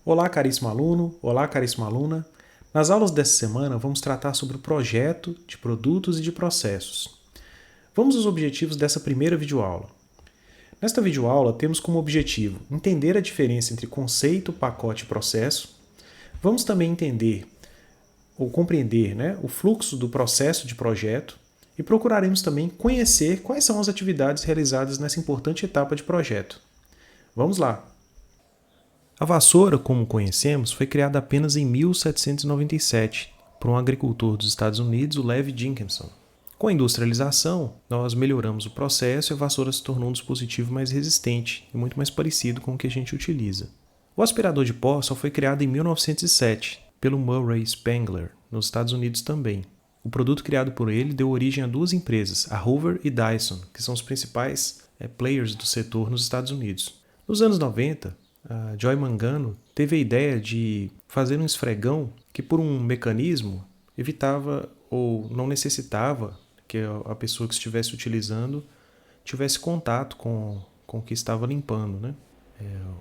Olá, caríssimo aluno, olá, caríssima aluna. Nas aulas dessa semana vamos tratar sobre o projeto de produtos e de processos. Vamos aos objetivos dessa primeira videoaula. Nesta videoaula temos como objetivo entender a diferença entre conceito, pacote e processo. Vamos também entender ou compreender, o fluxo do processo de projeto e procuraremos também conhecer quais são as atividades realizadas nessa importante etapa de projeto. Vamos lá! A vassoura, como conhecemos, foi criada apenas em 1797 por um agricultor dos Estados Unidos, o Levi Dickinson. Com a industrialização, nós melhoramos o processo e a vassoura se tornou um dispositivo mais resistente e muito mais parecido com o que a gente utiliza. O aspirador de pó só foi criado em 1907 pelo Murray Spangler, nos Estados Unidos também. O produto criado por ele deu origem a duas empresas, a Hoover e Dyson, que são os principais players do setor nos Estados Unidos. Nos anos 90, a Joy Mangano teve a ideia de fazer um esfregão que, por um mecanismo, evitava ou não necessitava que a pessoa que estivesse utilizando tivesse contato com o que estava limpando.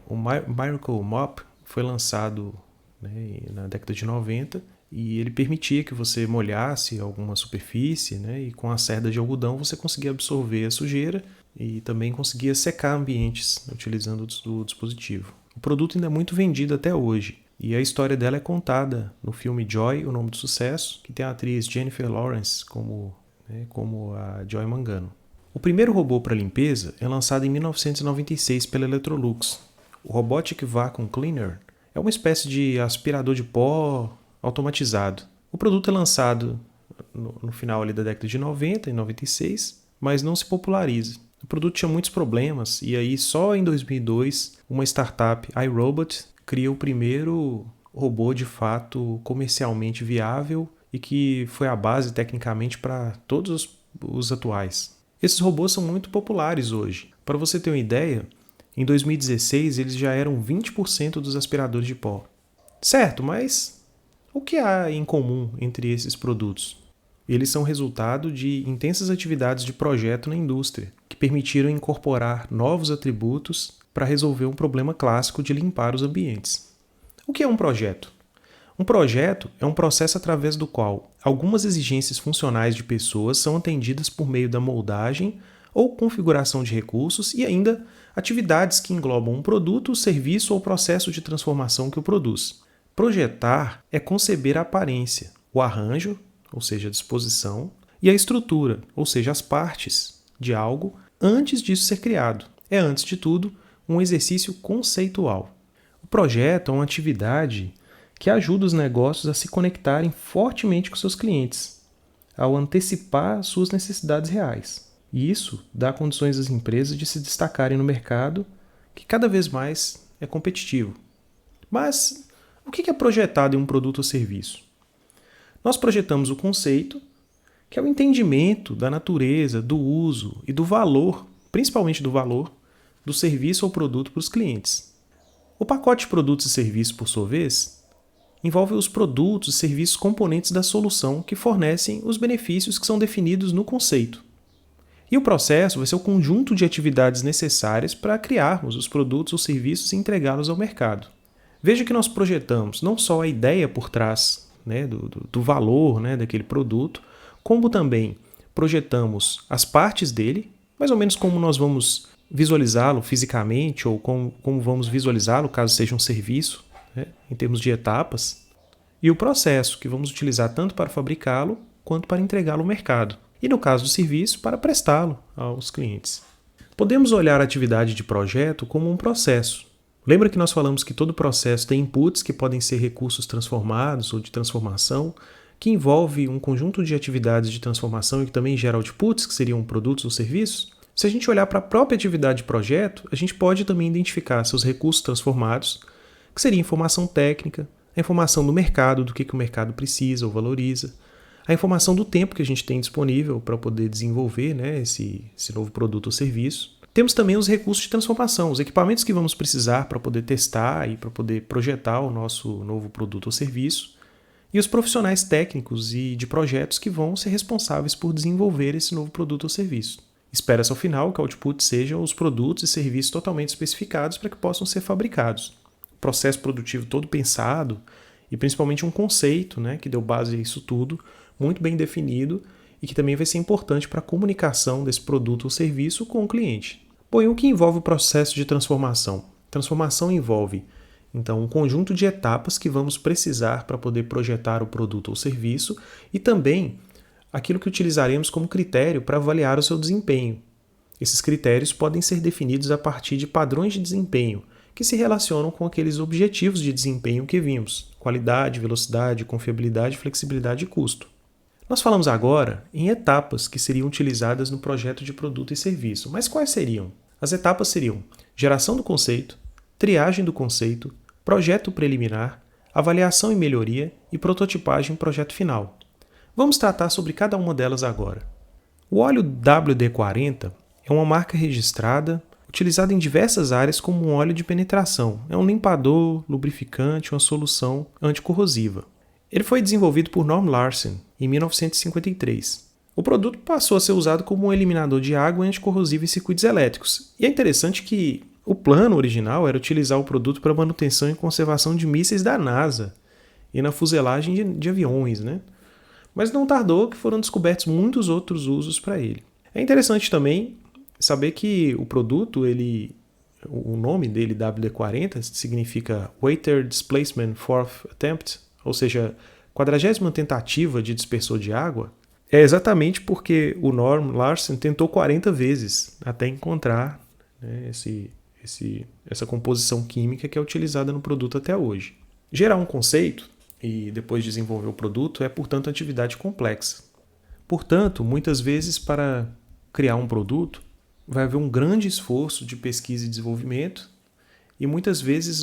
O Miracle Mop foi lançado na década de 90 e ele permitia que você molhasse alguma superfície e com a cerda de algodão você conseguia absorver a sujeira e também conseguia secar ambientes utilizando o dispositivo. O produto ainda é muito vendido até hoje e a história dela é contada no filme Joy, O Nome do Sucesso, que tem a atriz Jennifer Lawrence como a Joy Mangano. O primeiro robô para limpeza é lançado em 1996 pela Electrolux. O Robotic Vacuum Cleaner é uma espécie de aspirador de pó automatizado. O produto é lançado no final da década de 90, em 96, mas não se populariza. O produto tinha muitos problemas e aí só em 2002 uma startup, iRobot, cria o primeiro robô de fato comercialmente viável e que foi a base tecnicamente para todos os atuais. Esses robôs são muito populares hoje. Para você ter uma ideia, em 2016 eles já eram 20% dos aspiradores de pó. Certo, mas o que há em comum entre esses produtos? Eles são resultado de intensas atividades de projeto na indústria, que permitiram incorporar novos atributos para resolver um problema clássico de limpar os ambientes. O que é um projeto? Um projeto é um processo através do qual algumas exigências funcionais de pessoas são atendidas por meio da moldagem ou configuração de recursos e ainda atividades que englobam um produto, serviço ou processo de transformação que o produz. Projetar é conceber a aparência, o arranjo, ou seja, a disposição, e a estrutura, ou seja, as partes de algo antes disso ser criado. É, antes de tudo, um exercício conceitual. O projeto é uma atividade que ajuda os negócios a se conectarem fortemente com seus clientes, ao antecipar suas necessidades reais. E isso dá condições às empresas de se destacarem no mercado, que cada vez mais é competitivo. Mas o que é projetado em um produto ou serviço? Nós projetamos o conceito, que é o entendimento da natureza, do uso e do valor, principalmente do valor, do serviço ou produto para os clientes. O pacote de produtos e serviços, por sua vez, envolve os produtos e serviços componentes da solução que fornecem os benefícios que são definidos no conceito. E o processo vai ser o conjunto de atividades necessárias para criarmos os produtos ou serviços e entregá-los ao mercado. Veja que nós projetamos não só a ideia por trás do valor daquele produto, como também projetamos as partes dele, mais ou menos como nós vamos visualizá-lo fisicamente ou como vamos visualizá-lo caso seja um serviço, em termos de etapas, e o processo que vamos utilizar tanto para fabricá-lo quanto para entregá-lo ao mercado, e no caso do serviço, para prestá-lo aos clientes. Podemos olhar a atividade de projeto como um processo. Lembra que nós falamos que todo processo tem inputs que podem ser recursos transformados ou de transformação, que envolve um conjunto de atividades de transformação e que também gera outputs, que seriam produtos ou serviços? Se a gente olhar para a própria atividade de projeto, a gente pode também identificar seus recursos transformados, que seria informação técnica, a informação do mercado, do que o mercado precisa ou valoriza, a informação do tempo que a gente tem disponível para poder desenvolver esse novo produto ou serviço. Temos também os recursos de transformação, os equipamentos que vamos precisar para poder testar e para poder projetar o nosso novo produto ou serviço, e os profissionais técnicos e de projetos que vão ser responsáveis por desenvolver esse novo produto ou serviço. Espera-se ao final que o output sejam os produtos e serviços totalmente especificados para que possam ser fabricados. O processo produtivo todo pensado e principalmente um conceito, né, que deu base a isso tudo, muito bem definido e que também vai ser importante para a comunicação desse produto ou serviço com o cliente. Bom, e o que envolve o processo de transformação? Transformação envolve, então, um conjunto de etapas que vamos precisar para poder projetar o produto ou serviço e também aquilo que utilizaremos como critério para avaliar o seu desempenho. Esses critérios podem ser definidos a partir de padrões de desempenho, que se relacionam com aqueles objetivos de desempenho que vimos: qualidade, velocidade, confiabilidade, flexibilidade e custo. Nós falamos agora em etapas que seriam utilizadas no projeto de produto e serviço, mas quais seriam? As etapas seriam geração do conceito, triagem do conceito, projeto preliminar, avaliação e melhoria e prototipagem em projeto final. Vamos tratar sobre cada uma delas agora. O óleo WD-40 é uma marca registrada, utilizada em diversas áreas como um óleo de penetração. É um limpador, lubrificante, uma solução anticorrosiva. Ele foi desenvolvido por Norm Larsen em 1953. O produto passou a ser usado como um eliminador de água anticorrosiva em circuitos elétricos. E é interessante que o plano original era utilizar o produto para manutenção e conservação de mísseis da NASA e na fuselagem de aviões, né? Mas não tardou que foram descobertos muitos outros usos para ele. É interessante também saber que o produto, o nome dele, WD-40, significa Water Displacement Fourth Attempt, ou seja, 40ª tentativa de dispersor de água, é exatamente porque o Norm Larsen tentou 40 vezes até encontrar, né, essa composição química que é utilizada no produto até hoje. Gerar um conceito e depois desenvolver o produto é, portanto, atividade complexa. Portanto, muitas vezes para criar um produto vai haver um grande esforço de pesquisa e desenvolvimento e muitas vezes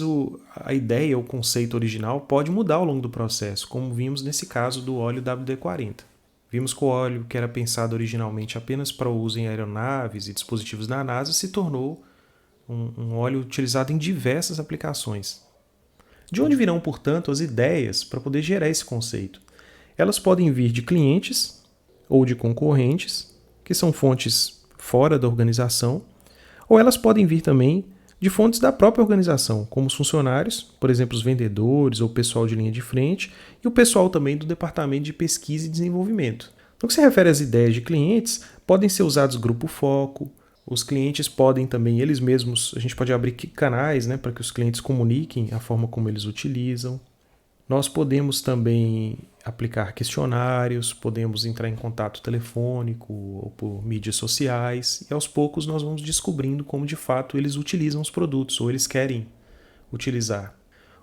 a ideia, o conceito original pode mudar ao longo do processo, como vimos nesse caso do óleo WD-40. Vimos que o óleo que era pensado originalmente apenas para o uso em aeronaves e dispositivos da NASA se tornou um óleo utilizado em diversas aplicações. De onde virão, portanto, as ideias para poder gerar esse conceito? Elas podem vir de clientes ou de concorrentes, que são fontes fora da organização, ou elas podem vir também de fontes da própria organização, como os funcionários, por exemplo, os vendedores ou o pessoal de linha de frente, e o pessoal também do departamento de pesquisa e desenvolvimento. No que se refere às ideias de clientes, podem ser usados grupo foco. Os clientes podem também, eles mesmos, a gente pode abrir canais, né, para que os clientes comuniquem a forma como eles utilizam. Nós podemos também aplicar questionários, podemos entrar em contato telefônico ou por mídias sociais e aos poucos nós vamos descobrindo como de fato eles utilizam os produtos ou eles querem utilizar.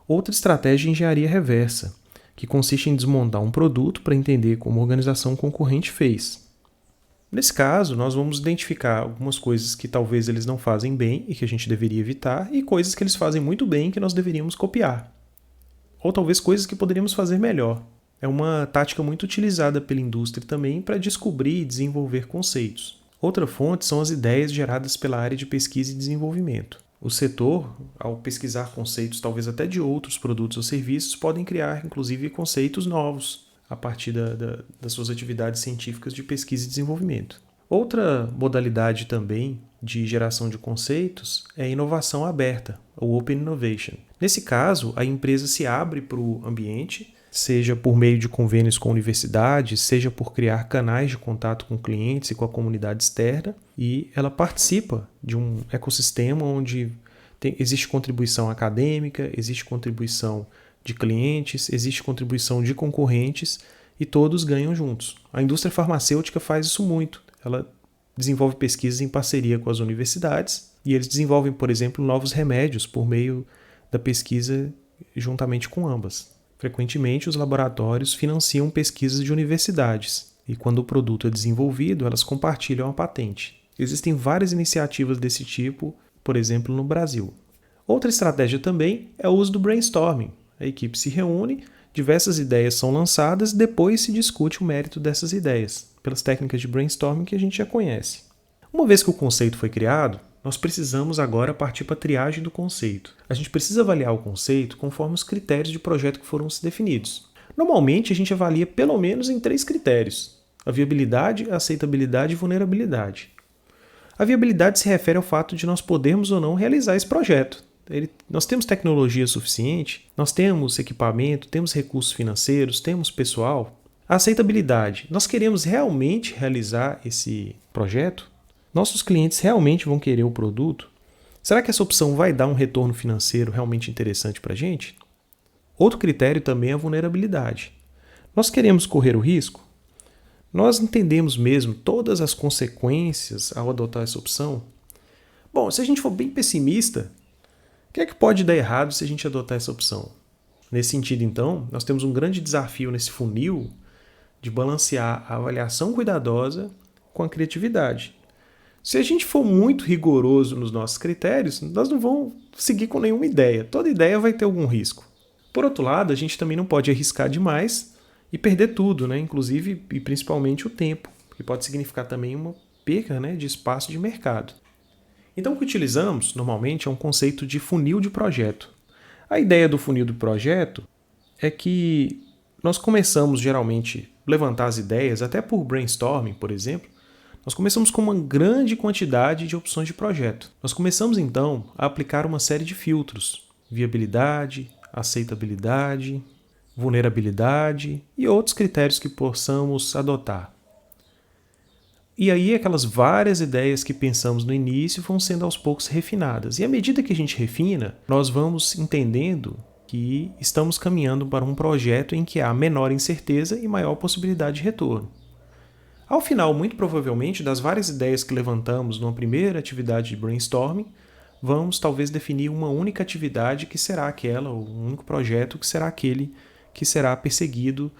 Outra estratégia é engenharia reversa, que consiste em desmontar um produto para entender como a organização concorrente fez. Nesse caso, nós vamos identificar algumas coisas que talvez eles não fazem bem e que a gente deveria evitar e coisas que eles fazem muito bem e que nós deveríamos copiar. Ou talvez coisas que poderíamos fazer melhor. É uma tática muito utilizada pela indústria também para descobrir e desenvolver conceitos. Outra fonte são as ideias geradas pela área de pesquisa e desenvolvimento. O setor, ao pesquisar conceitos talvez até de outros produtos ou serviços, podem criar inclusive conceitos novos a partir das suas atividades científicas de pesquisa e desenvolvimento. Outra modalidade também de geração de conceitos é a inovação aberta, ou Open Innovation. Nesse caso, a empresa se abre para o ambiente, seja por meio de convênios com universidades, seja por criar canais de contato com clientes e com a comunidade externa, e ela participa de um ecossistema onde existe contribuição acadêmica, existe contribuição de clientes, existe contribuição de concorrentes e todos ganham juntos. A indústria farmacêutica faz isso muito. Ela desenvolve pesquisas em parceria com as universidades e eles desenvolvem, por exemplo, novos remédios por meio da pesquisa juntamente com ambas. Frequentemente, os laboratórios financiam pesquisas de universidades e quando o produto é desenvolvido, elas compartilham a patente. Existem várias iniciativas desse tipo, por exemplo, no Brasil. Outra estratégia também é o uso do brainstorming. A equipe se reúne, diversas ideias são lançadas e depois se discute o mérito dessas ideias, pelas técnicas de brainstorming que a gente já conhece. Uma vez que o conceito foi criado, nós precisamos agora partir para a triagem do conceito. A gente precisa avaliar o conceito conforme os critérios de projeto que foram definidos. Normalmente, a gente avalia pelo menos em 3 critérios: a viabilidade, a aceitabilidade e vulnerabilidade. A viabilidade se refere ao fato de nós podermos ou não realizar esse projeto. Nós temos tecnologia suficiente, nós temos equipamento, temos recursos financeiros, temos pessoal. A aceitabilidade. Nós queremos realmente realizar esse projeto? Nossos clientes realmente vão querer o produto? Será que essa opção vai dar um retorno financeiro realmente interessante para a gente? Outro critério também é a vulnerabilidade. Nós queremos correr o risco? Nós entendemos mesmo todas as consequências ao adotar essa opção? Bom, se a gente for bem pessimista, o que é que pode dar errado se a gente adotar essa opção? Nesse sentido, então, nós temos um grande desafio nesse funil de balancear a avaliação cuidadosa com a criatividade. Se a gente for muito rigoroso nos nossos critérios, nós não vamos seguir com nenhuma ideia. Toda ideia vai ter algum risco. Por outro lado, a gente também não pode arriscar demais e perder tudo, né? Inclusive e principalmente o tempo, que pode significar também uma perca, né, de espaço de mercado. Então, o que utilizamos normalmente é um conceito de funil de projeto. A ideia do funil do projeto é que nós começamos geralmente a levantar as ideias, até por brainstorming, por exemplo. Nós começamos com uma grande quantidade de opções de projeto. Nós começamos então a aplicar uma série de filtros: viabilidade, aceitabilidade, vulnerabilidade e outros critérios que possamos adotar. E aí aquelas várias ideias que pensamos no início vão sendo aos poucos refinadas. E à medida que a gente refina, nós vamos entendendo que estamos caminhando para um projeto em que há menor incerteza e maior possibilidade de retorno. Ao final, muito provavelmente, das várias ideias que levantamos numa primeira atividade de brainstorming, vamos talvez definir uma única atividade que será aquela, ou um único projeto que será aquele que será perseguido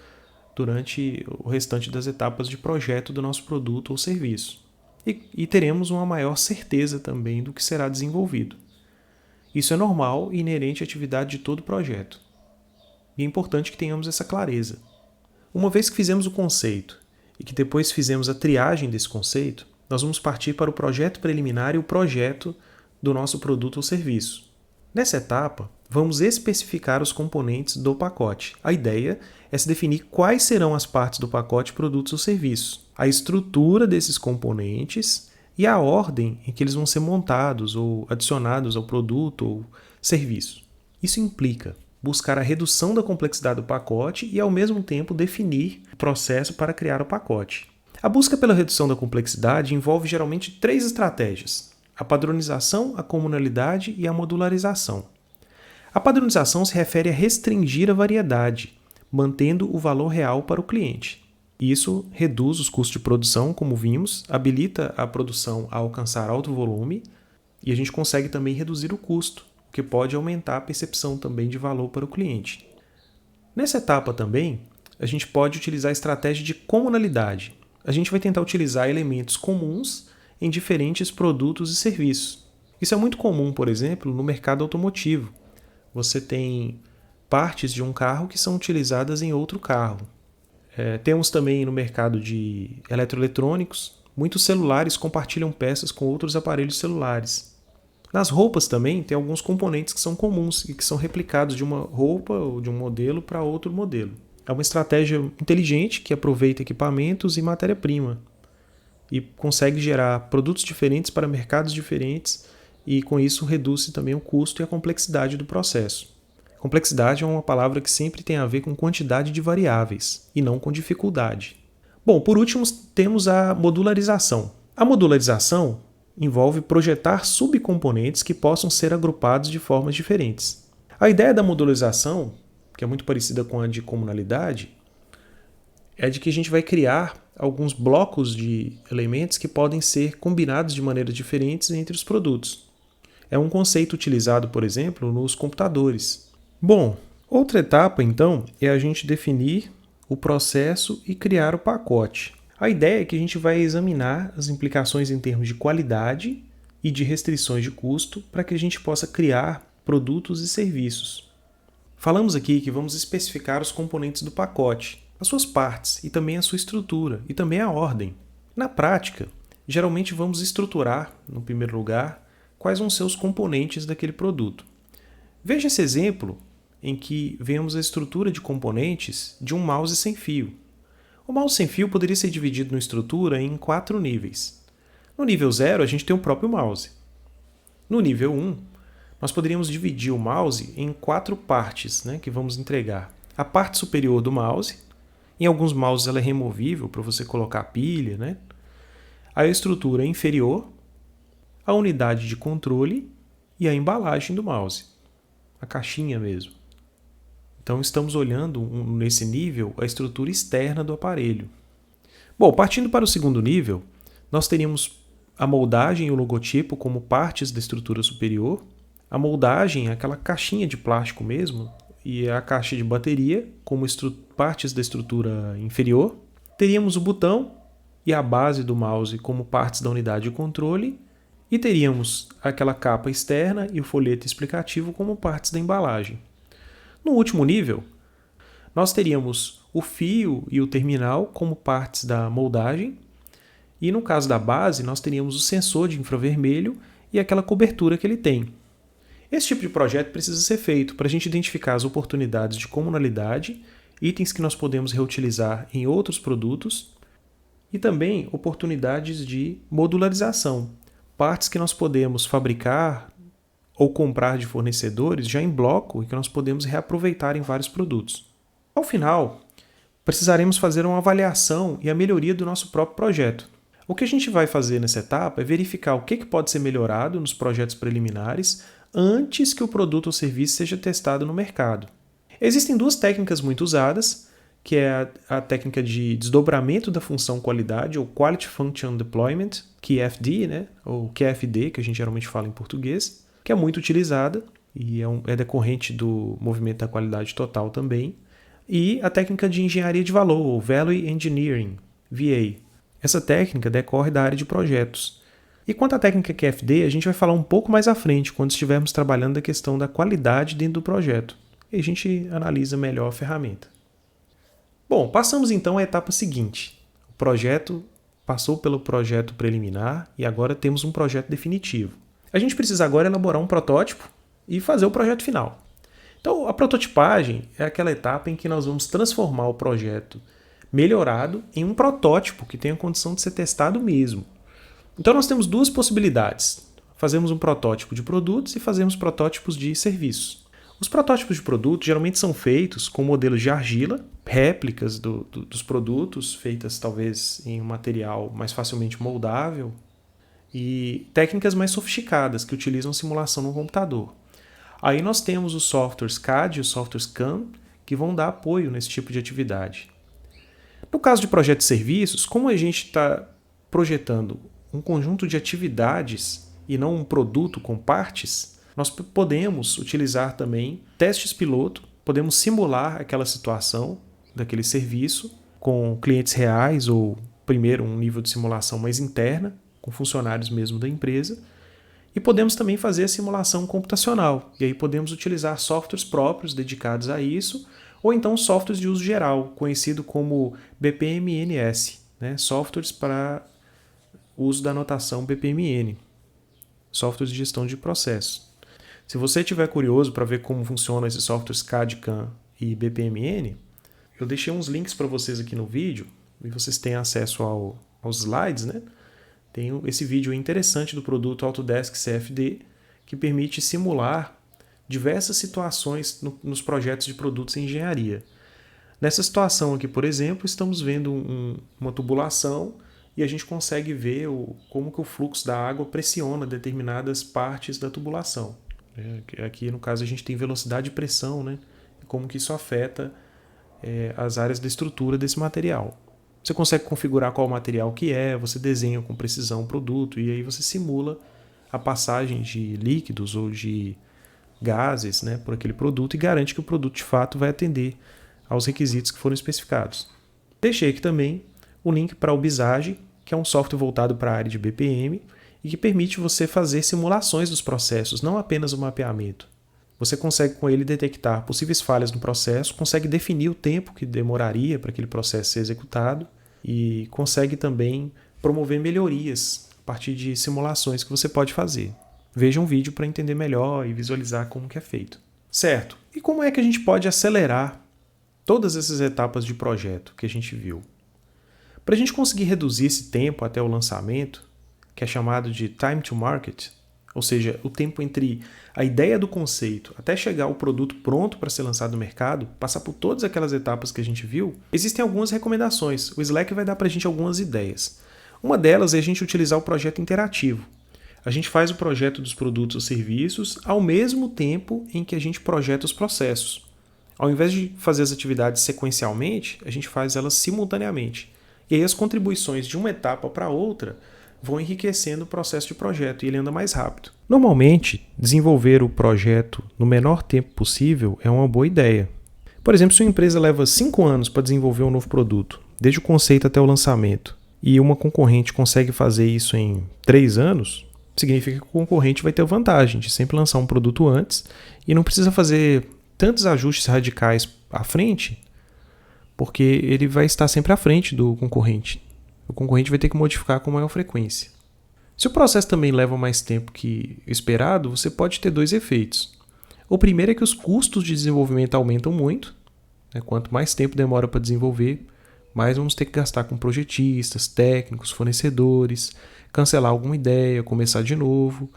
durante o restante das etapas de projeto do nosso produto ou serviço. E teremos uma maior certeza também do que será desenvolvido. Isso é normal e inerente à atividade de todo projeto. E é importante que tenhamos essa clareza. Uma vez que fizemos o conceito e que depois fizemos a triagem desse conceito, nós vamos partir para o projeto preliminar e o projeto do nosso produto ou serviço. Nessa etapa, vamos especificar os componentes do pacote. A ideia é se definir quais serão as partes do pacote produtos ou serviços, a estrutura desses componentes e a ordem em que eles vão ser montados ou adicionados ao produto ou serviço. Isso implica buscar a redução da complexidade do pacote e, ao mesmo tempo, definir o processo para criar o pacote. A busca pela redução da complexidade envolve geralmente 3 estratégias: a padronização, a comunalidade e a modularização. A padronização se refere a restringir a variedade, mantendo o valor real para o cliente. Isso reduz os custos de produção, como vimos, habilita a produção a alcançar alto volume e a gente consegue também reduzir o custo, o que pode aumentar a percepção também de valor para o cliente. Nessa etapa também, a gente pode utilizar a estratégia de comunalidade. A gente vai tentar utilizar elementos comuns em diferentes produtos e serviços. Isso é muito comum, por exemplo, no mercado automotivo. Você tem partes de um carro que são utilizadas em outro carro. Temos também no mercado de eletroeletrônicos, muitos celulares compartilham peças com outros aparelhos celulares. Nas roupas também tem alguns componentes que são comuns e que são replicados de uma roupa ou de um modelo para outro modelo. É uma estratégia inteligente que aproveita equipamentos e matéria-prima e consegue gerar produtos diferentes para mercados diferentes e com isso reduz também o custo e a complexidade do processo. Complexidade é uma palavra que sempre tem a ver com quantidade de variáveis e não com dificuldade. Bom, por último temos a modularização. A modularização envolve projetar subcomponentes que possam ser agrupados de formas diferentes. A ideia da modularização, que é muito parecida com a de comunalidade, é de que a gente vai criar alguns blocos de elementos que podem ser combinados de maneiras diferentes entre os produtos. É um conceito utilizado, por exemplo, nos computadores. Bom, outra etapa, então, é a gente definir o processo e criar o pacote. A ideia é que a gente vai examinar as implicações em termos de qualidade e de restrições de custo para que a gente possa criar produtos e serviços. Falamos aqui que vamos especificar os componentes do pacote, as suas partes e também a sua estrutura e também a ordem. Na prática, geralmente vamos estruturar, no primeiro lugar, quais vão ser os componentes daquele produto. Veja esse exemplo em que vemos a estrutura de componentes de um mouse sem fio. O mouse sem fio poderia ser dividido na estrutura em 4 níveis. No nível 0, a gente tem o próprio mouse. No nível 1, nós poderíamos dividir o mouse em 4 partes, né, que vamos entregar. A parte superior do mouse, em alguns mouses ela é removível para você colocar pilha, né? A estrutura inferior, a unidade de controle e a embalagem do mouse, a caixinha mesmo. Então estamos olhando nesse nível a estrutura externa do aparelho. Bom, partindo para o segundo nível, nós teríamos a moldagem e o logotipo como partes da estrutura superior. A moldagem é aquela caixinha de plástico mesmo, e a caixa de bateria como partes da estrutura inferior. Teríamos o botão e a base do mouse como partes da unidade de controle, e teríamos aquela capa externa e o folheto explicativo como partes da embalagem. No último nível, nós teríamos o fio e o terminal como partes da moldagem, e no caso da base, nós teríamos o sensor de infravermelho e aquela cobertura que ele tem. Esse tipo de projeto precisa ser feito para a gente identificar as oportunidades de comunalidade, itens que nós podemos reutilizar em outros produtos, e também oportunidades de modularização, partes que nós podemos fabricar ou comprar de fornecedores já em bloco e que nós podemos reaproveitar em vários produtos. Ao final, precisaremos fazer uma avaliação e a melhoria do nosso próprio projeto. O que a gente vai fazer nessa etapa é verificar o que pode ser melhorado nos projetos preliminares antes que o produto ou serviço seja testado no mercado. Existem 2 técnicas muito usadas, que é a técnica de desdobramento da função qualidade, ou Quality Function Deployment, QFD, né? Ou QFD, que a gente geralmente fala em português, que é muito utilizada e é decorrente do movimento da qualidade total também. E a técnica de engenharia de valor, ou Value Engineering, VA. Essa técnica decorre da área de projetos. E quanto à técnica QFD, a gente vai falar um pouco mais à frente, quando estivermos trabalhando a questão da qualidade dentro do projeto. E a gente analisa melhor a ferramenta. Bom, passamos então à etapa seguinte. O projeto passou pelo projeto preliminar e agora temos um projeto definitivo. A gente precisa agora elaborar um protótipo e fazer o projeto final. Então, a prototipagem é aquela etapa em que nós vamos transformar o projeto melhorado em um protótipo que tenha condição de ser testado mesmo. Então, nós temos 2 possibilidades. Fazemos um protótipo de produtos e fazemos protótipos de serviços. Os protótipos de produtos geralmente são feitos com modelos de argila, réplicas dos produtos, feitas talvez em um material mais facilmente moldável, e técnicas mais sofisticadas que utilizam simulação no computador. Aí nós temos os softwares CAD e os softwares CAM, que vão dar apoio nesse tipo de atividade. No caso de projeto de serviços, como a gente está projetando um conjunto de atividades e não um produto com partes, nós podemos utilizar também testes piloto, podemos simular aquela situação daquele serviço com clientes reais ou, primeiro, um nível de simulação mais interna, com funcionários mesmo da empresa, e podemos também fazer a simulação computacional, e aí podemos utilizar softwares próprios dedicados a isso, ou então softwares de uso geral, conhecido como BPMNS, né? Softwares para uso da notação BPMN, softwares de gestão de processos. Se você estiver curioso para ver como funcionam esses softwares CAD, CAM e BPMN, eu deixei uns links para vocês aqui no vídeo, e vocês têm acesso aos slides, né? Tem esse vídeo interessante do produto Autodesk CFD, que permite simular diversas situações nos projetos de produtos em engenharia. Nessa situação aqui, por exemplo, estamos vendo uma tubulação e a gente consegue ver como que o fluxo da água pressiona determinadas partes da tubulação. Aqui, no caso, a gente tem velocidade e pressão, né? E como que isso afeta as áreas da estrutura desse material. Você consegue configurar qual material que é, você desenha com precisão o produto e aí você simula a passagem de líquidos ou de gases, né, por aquele produto e garante que o produto de fato vai atender aos requisitos que foram especificados. Deixei aqui também o link para o Visage, que é um software voltado para a área de BPM e que permite você fazer simulações dos processos, não apenas o mapeamento. Você consegue com ele detectar possíveis falhas no processo, consegue definir o tempo que demoraria para aquele processo ser executado e consegue também promover melhorias a partir de simulações que você pode fazer. Veja um vídeo para entender melhor e visualizar como que é feito. Certo. E como é que a gente pode acelerar todas essas etapas de projeto que a gente viu? Para a gente conseguir reduzir esse tempo até o lançamento, que é chamado de time to market, ou seja, o tempo entre a ideia do conceito até chegar ao produto pronto para ser lançado no mercado, passar por todas aquelas etapas que a gente viu, existem algumas recomendações. O Slack vai dar para a gente algumas ideias. Uma delas é a gente utilizar o projeto interativo. A gente faz o projeto dos produtos ou serviços ao mesmo tempo em que a gente projeta os processos. Ao invés de fazer as atividades sequencialmente, a gente faz elas simultaneamente. E aí as contribuições de uma etapa para outra vão enriquecendo o processo de projeto e ele anda mais rápido. Normalmente, desenvolver o projeto no menor tempo possível é uma boa ideia. Por exemplo, se uma empresa leva 5 anos para desenvolver um novo produto, desde o conceito até o lançamento, e uma concorrente consegue fazer isso em 3 anos, significa que o concorrente vai ter a vantagem de sempre lançar um produto antes e não precisa fazer tantos ajustes radicais à frente, porque ele vai estar sempre à frente do concorrente. O concorrente vai ter que modificar com maior frequência. Se o processo também leva mais tempo que esperado, você pode ter 2 efeitos. O primeiro é que os custos de desenvolvimento aumentam muito. Quanto mais tempo demora para desenvolver, mais vamos ter que gastar com projetistas, técnicos, fornecedores, cancelar alguma ideia, começar de novo.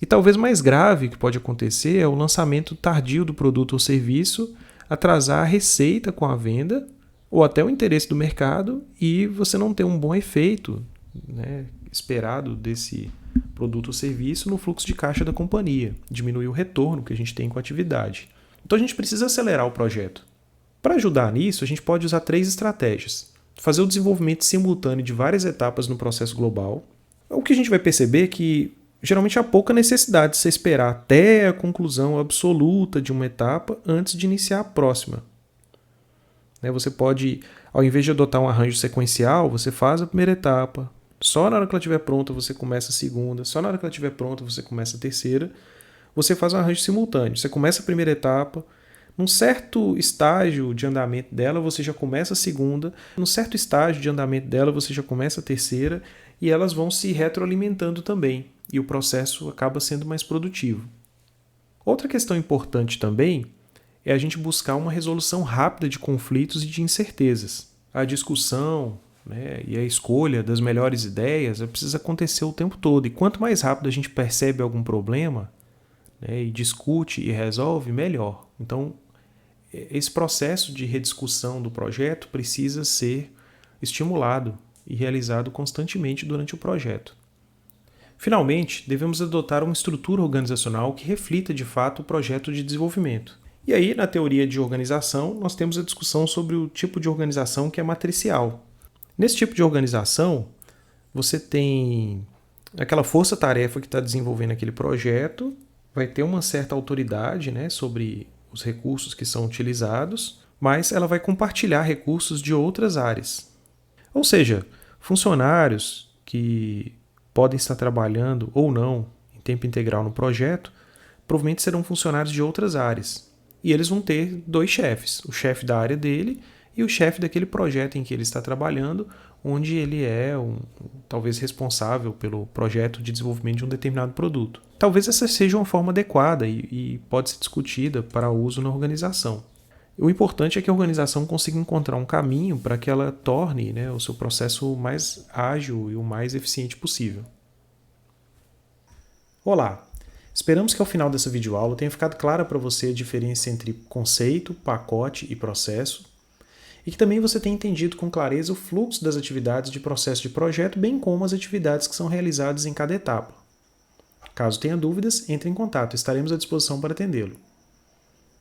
E talvez mais grave que pode acontecer é o lançamento tardio do produto ou serviço, atrasar a receita com a venda ou até o interesse do mercado e você não ter um bom efeito, esperado desse produto ou serviço no fluxo de caixa da companhia, diminuir o retorno que a gente tem com a atividade. Então a gente precisa acelerar o projeto. Para ajudar nisso, a gente pode usar 3 estratégias. Fazer o desenvolvimento simultâneo de várias etapas no processo global. O que a gente vai perceber é que geralmente há pouca necessidade de você esperar até a conclusão absoluta de uma etapa antes de iniciar a próxima. Você pode, ao invés de adotar um arranjo sequencial, você faz a primeira etapa, só na hora que ela estiver pronta você começa a segunda, só na hora que ela estiver pronta você começa a terceira. Você faz um arranjo simultâneo. Você começa a primeira etapa, num certo estágio de andamento dela você já começa a segunda, num certo estágio de andamento dela você já começa a terceira, e elas vão se retroalimentando também, e o processo acaba sendo mais produtivo. Outra questão importante também é a gente buscar uma resolução rápida de conflitos e de incertezas. A discussão e a escolha das melhores ideias precisa acontecer o tempo todo, e quanto mais rápido a gente percebe algum problema e discute e resolve, melhor. Então, esse processo de rediscussão do projeto precisa ser estimulado e realizado constantemente durante o projeto. Finalmente, devemos adotar uma estrutura organizacional que reflita de fato o projeto de desenvolvimento. E aí, na teoria de organização, nós temos a discussão sobre o tipo de organização que é matricial. Nesse tipo de organização, você tem aquela força-tarefa que está desenvolvendo aquele projeto, vai ter uma certa autoridade sobre os recursos que são utilizados, mas ela vai compartilhar recursos de outras áreas. Ou seja, funcionários que podem estar trabalhando ou não em tempo integral no projeto, provavelmente serão funcionários de outras áreas. E eles vão ter 2 chefes, o chefe da área dele e o chefe daquele projeto em que ele está trabalhando, onde ele é talvez responsável pelo projeto de desenvolvimento de um determinado produto. Talvez essa seja uma forma adequada e pode ser discutida para uso na organização. O importante é que a organização consiga encontrar um caminho para que ela torne o seu processo mais ágil e o mais eficiente possível. Olá! Esperamos que ao final dessa videoaula tenha ficado clara para você a diferença entre conceito, pacote e processo, e que também você tenha entendido com clareza o fluxo das atividades de processo de projeto, bem como as atividades que são realizadas em cada etapa. Caso tenha dúvidas, entre em contato, estaremos à disposição para atendê-lo.